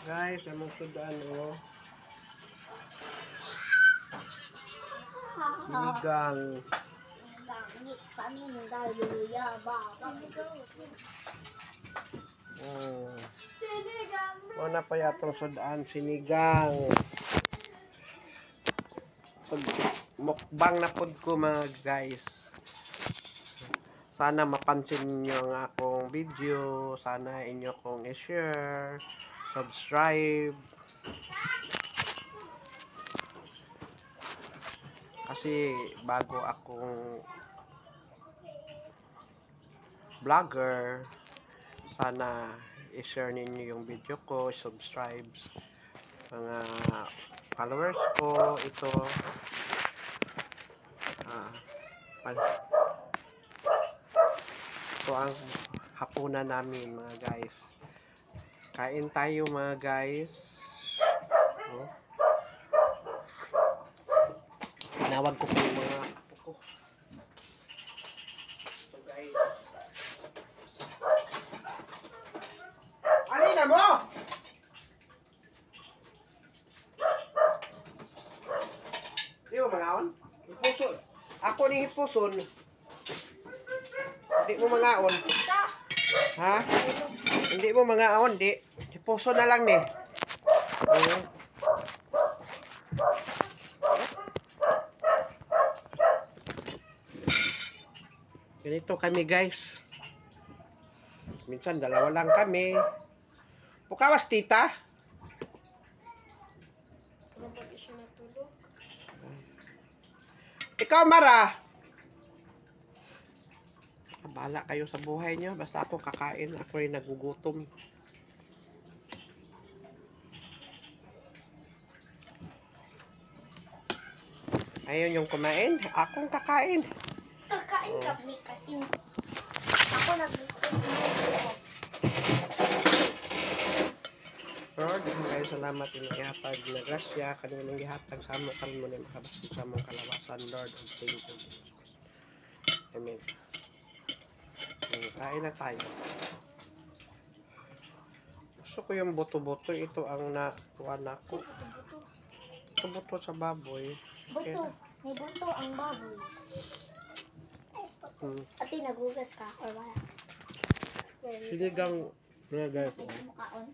Guys, among sudan o. Sinigang. Una pa yatong sudan, sinigang. Mukbang na pod ko mga guys. Sana mapansin niyo ang akong video. Sana inyo kong i-share, subscribe. Kasi bago akong vlogger, sana i-share ninyo yung video ko, subscribe mga followers ko. Ito ito ang hapunan namin mga guys. Kain tayo mga guys. Tinawag ko pa yung mga apo ko. So guys, alina mo! Di mo mangaon? Hipuson. Ako ni hipuson. Hindi mo mangaon. Ha? Hindi mo mangaon, di. Hipuson na lang ni. Ganito kami guys. Minsan dalawa lang kami. Pukawas tita. Ikaw Mara. Bahala kayo sa buhay nyo. Basta ako kakain. Ako rin nagugutom. Ayun yung kumain. Akong kakain. Kakain kami kasi ako nag-request Lord, kayo salamat inihatag na grasya. Kanilang ihatag sa mo. Kalmo na makabasig sa mong kalawasan. Lord, and thank you. Amen. Kain na tayo. Gusto ko yung buto-buto. Ito ang nakuha na ko. Buto-buto sa baboy. buto. May buto ang baboy. Ate, nagugas ka or wala? Sinigang mga guys. Mukhaon.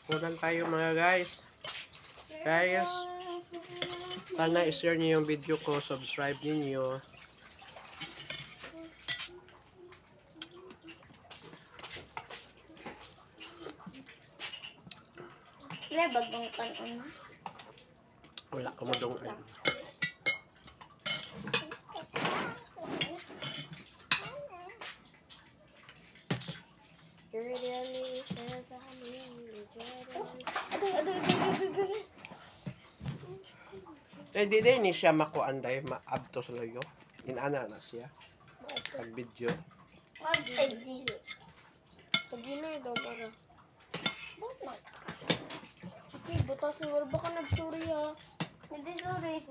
Kunan tayo mga guys. Guys, sana i-share niyo yung video ko, subscribe niyo. Wala bagong kanon. Wala ka mo dong di ni siya makuanday maabto sa loyo. Inana na siya. Pag video. Ay, dili. Pagina daw para. Okay, butas siguro baka nagsuri ha. Hindi sorry.